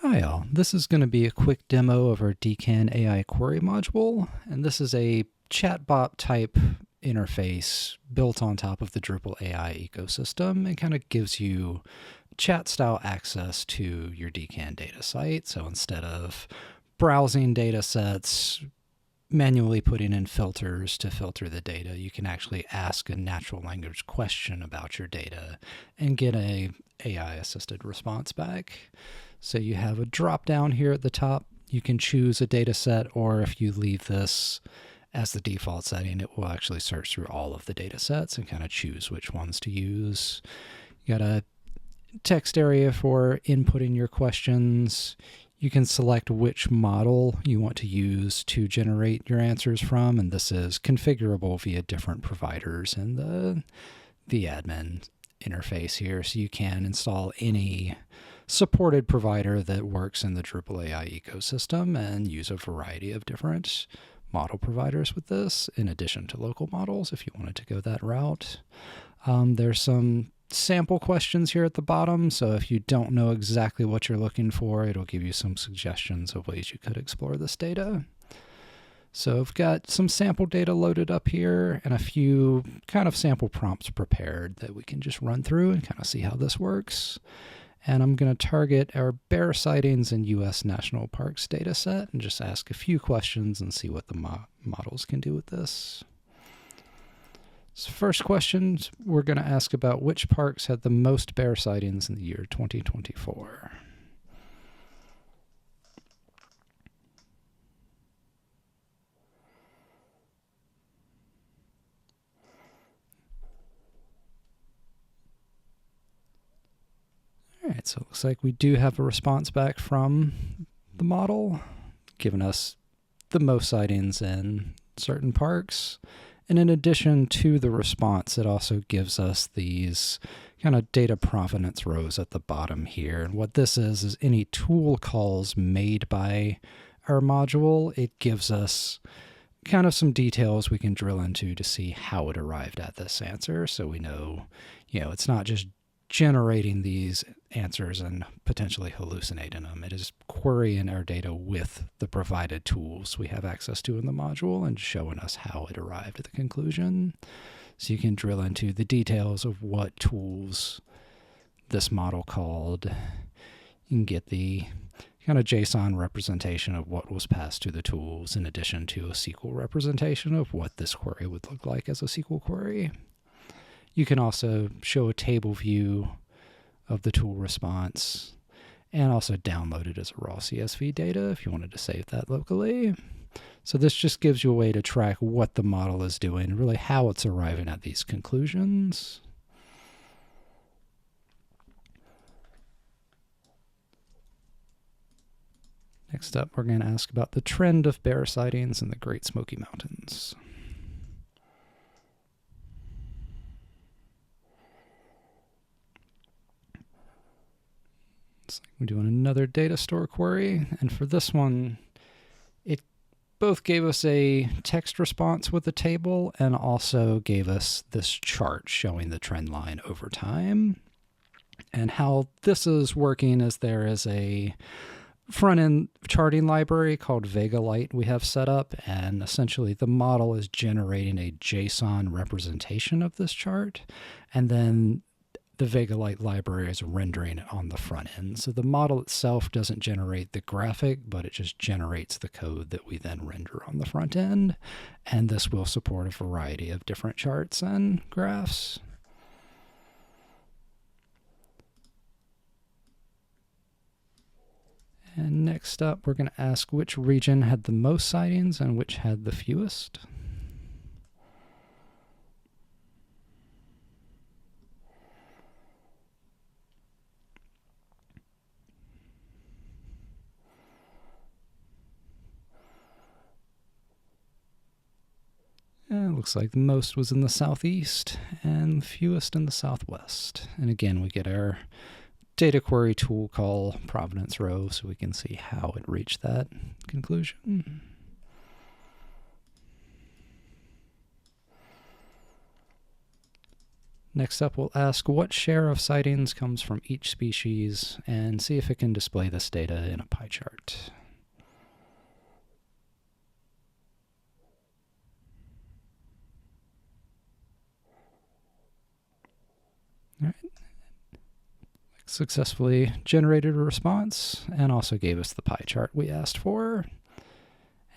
Hi all, this is going to be a quick demo of our DKAN AI query module, and this is a chatbot type interface built on top of the Drupal AI ecosystem and kind of gives you chat style access to your DKAN data site. So instead of browsing data sets, manually putting in filters to filter the data, you can actually ask a natural language question about your data and get a AI assisted response back. So you have a drop down here at the top. You can choose a data set, or if you leave this as the default setting, it will actually search through all of the data sets and kind of choose which ones to use. You got a text area for inputting your questions. You can select which model you want to use to generate your answers from, and this is configurable via different providers in the admin interface here. So you can install any supported provider that works in the Drupal AI ecosystem and use a variety of different model providers with this, in addition to local models if you wanted to go that route. There's some sample questions here at the bottom, so if you don't know exactly what you're looking for, it'll give you some suggestions of ways you could explore this data. So I've got some sample data loaded up here and a few kind of sample prompts prepared that we can just run through and kind of see how this works. And I'm going to target our bear sightings in U.S. National Parks data set and just ask a few questions and see what the models can do with this. So first question, we're going to ask about which parks had the most bear sightings in the year 2024. All right, so it looks like we do have a response back from the model, giving us the most sightings in certain parks. And in addition to the response, it also gives us these kind of data provenance rows at the bottom here. And what this is any tool calls made by our module. It gives us kind of some details we can drill into to see how it arrived at this answer. So we know, it's not just generating these answers and potentially hallucinating them. It is querying our data with the provided tools we have access to in the module and showing us how it arrived at the conclusion. So you can drill into the details of what tools this model called. You can get the kind of JSON representation of what was passed to the tools in addition to a SQL representation of what this query would look like as a SQL query. You can also show a table view of the tool response and also download it as a raw CSV data if you wanted to save that locally. So this just gives you a way to track what the model is doing and really how it's arriving at these conclusions. Next up, we're going to ask about the trend of bear sightings in the Great Smoky Mountains. We're doing another data store query, and for this one, it both gave us a text response with a table and also gave us this chart showing the trend line over time. And how this is working is there is a front-end charting library called VegaLite we have set up, and essentially the model is generating a JSON representation of this chart, and then the VegaLite library is rendering it on the front end. So the model itself doesn't generate the graphic, but it just generates the code that we then render on the front end. And this will support a variety of different charts and graphs. And next up, we're going to ask which region had the most sightings and which had the fewest. And it looks like the most was in the southeast and the fewest in the southwest. And again, we get our data query tool call provenance row so we can see how it reached that conclusion. Next up, we'll ask what share of sightings comes from each species and see if it can display this data in a pie chart. All right. Successfully generated a response and also gave us the pie chart we asked for.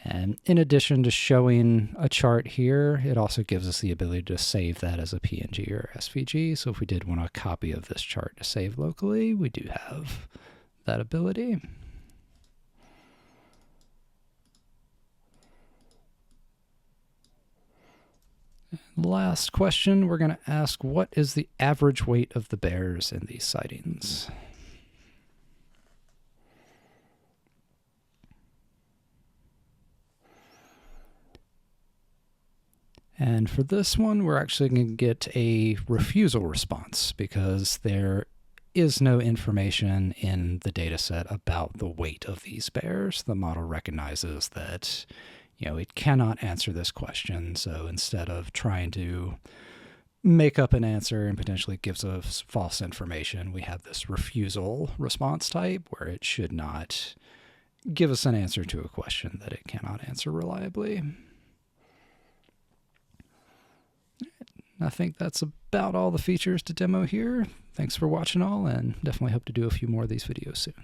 And in addition to showing a chart here, it also gives us the ability to save that as a PNG or SVG. So if we did want a copy of this chart to save locally, we do have that ability. Last question, we're going to ask, what is the average weight of the bears in these sightings? And for this one, we're actually going to get a refusal response because there is no information in the data set about the weight of these bears. The model recognizes that, it cannot answer this question. So instead of trying to make up an answer and potentially gives us false information, we have this refusal response type where it should not give us an answer to a question that it cannot answer reliably. I think that's about all the features to demo here. Thanks for watching all, and definitely hope to do a few more of these videos soon.